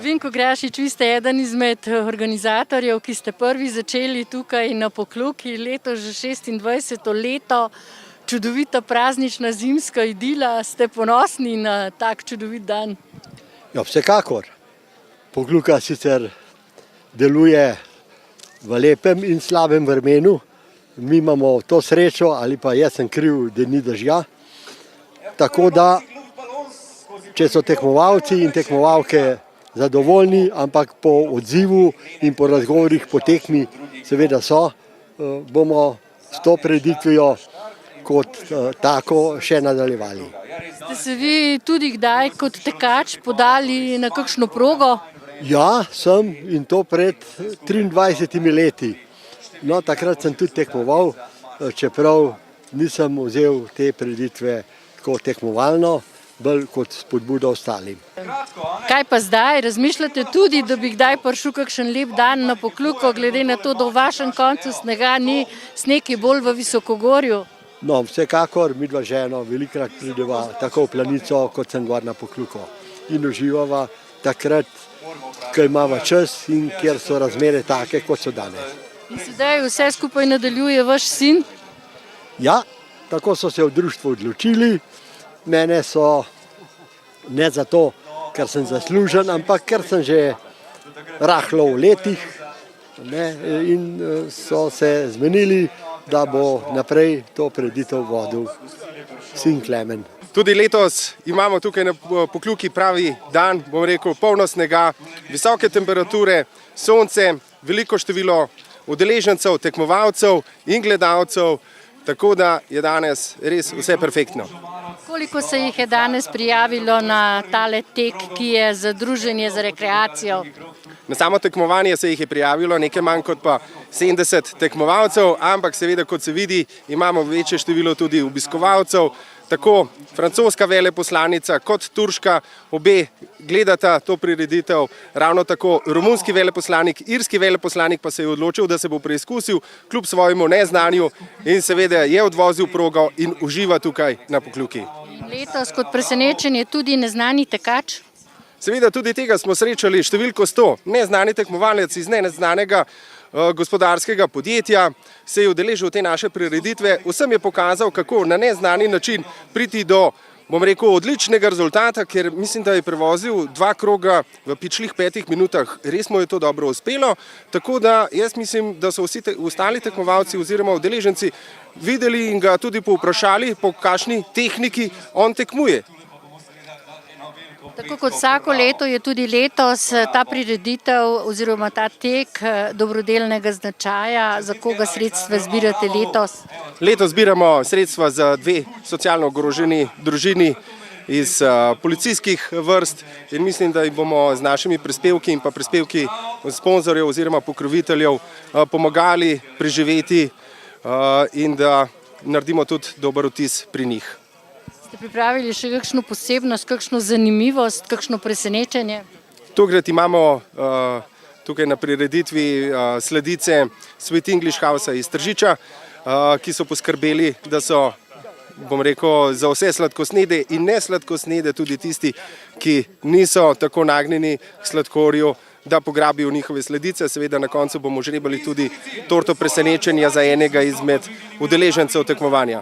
Vinko Grašič, vi ste eden izmed organizatorjev, ki ste prvi začeli tukaj na Pokljuki, letos že 26. leto, čudovita praznična zimska idila. Ste ponosni na tak čudovit dan? Ja, vsekakor. Pokljuka sicer deluje v lepem in slabem vremenu. Mi imamo to srečo, ali pa jaz sem kriv, da ni dežja. Tako da, če so tekmovalci in tekmovalke zadovoljni, ampak po odzivu in po razgovorih po tekmi seveda so, bomo s to prireditvijo kot tako še nadaljevali. Ste se vi tudi kdaj kot tekač podali na kakšno progo? Ja, sem, in to pred 23 leti. No, takrat sem tudi tekmoval, čeprav nisem vzel te prireditve tako tekmovalno, bolj kot spodbudo ostalim. Kaj pa zdaj? Razmišljate tudi, da bi kdaj prišel kakšen lep dan na Pokljuko, glede na to, da v vašem koncu snega ni, sneg je bolj v visokogorju? No, vsekakor, midva z ženo velikokrat prideva tako v Planico, kot sem gor na Pokljuko. In uživava takrat, ko imava čas in kjer so razmere take, kot so danes. In sedaj vse skupaj nadaljuje vaš sin? Ja, tako so se v društvu odločili. Mene so ne zato, ker sem zaslužen, ampak ker sem že rahlo v letih, in so se zmenili, da bo naprej to prireditev vodil sin Klemen. Tudi letos imamo tukaj na Pokljuki pravi dan, bom rekel, polno snega, visoke temperature, sonce, veliko število udeležencev, tekmovalcev in gledalcev, tako da je danes res vse perfektno. Koliko se jih je danes prijavilo na tale tek, ki je za druženje, za rekreacijo? Na samo tekmovanje se jih je prijavilo nekaj manj kot pa 70 tekmovalcev, ampak seveda, kot se vidi, imamo večje število tudi obiskovalcev. Tako francoska veleposlanica kot turška, obe gledata to prireditev, ravno tako romunski veleposlanik, irski veleposlanik pa se je odločil, da se bo preizkusil kljub svojemu neznanju in seveda je odvozil progo in uživa tukaj na Pokljuki. Letos kot presenečenje tudi neznani tekač? Seveda tudi tega smo srečali številko 100, neznani tekmovalec iz neznanega gospodarskega podjetja se je udeležil te naše prireditve. Vsem je pokazal, kako na neznani način priti do, bom rekel, odličnega rezultata, ker mislim, da je prevozil 2 kroga v pičlih 5 minutah. Res mu je to dobro uspelo, tako da jaz mislim, da so vsi ostali tekmovalci oziroma udeleženci videli in ga tudi povprašali, po kakšni tehniki on tekmuje. Tako kot vsako leto je tudi letos ta prireditev oziroma ta tek dobrodelnega značaja. Za koga sredstva zbirate letos? Letos zbiramo sredstva za 2 socialno ogroženi družini iz policijskih vrst in mislim, da jim bomo z našimi prispevki in pa prispevki sponzorjev oziroma pokroviteljev pomagali preživeti in da naredimo tudi dober vtis pri njih. Ste pripravili še kakšno posebnost, kakšno zanimivost, kakšno presenečenje? Tokrat imamo tukaj na prireditvi sladice Sweet English House iz Tržiča, ki so poskrbeli, da so, bom rekel, za vse sladkosnede in nesladkosnede, tudi tisti, ki niso tako nagnjeni k sladkorju, da pograbijo njihove sladice. Seveda na koncu bomo žrebali tudi torto presenečenja za enega izmed udeležencev tekmovanja.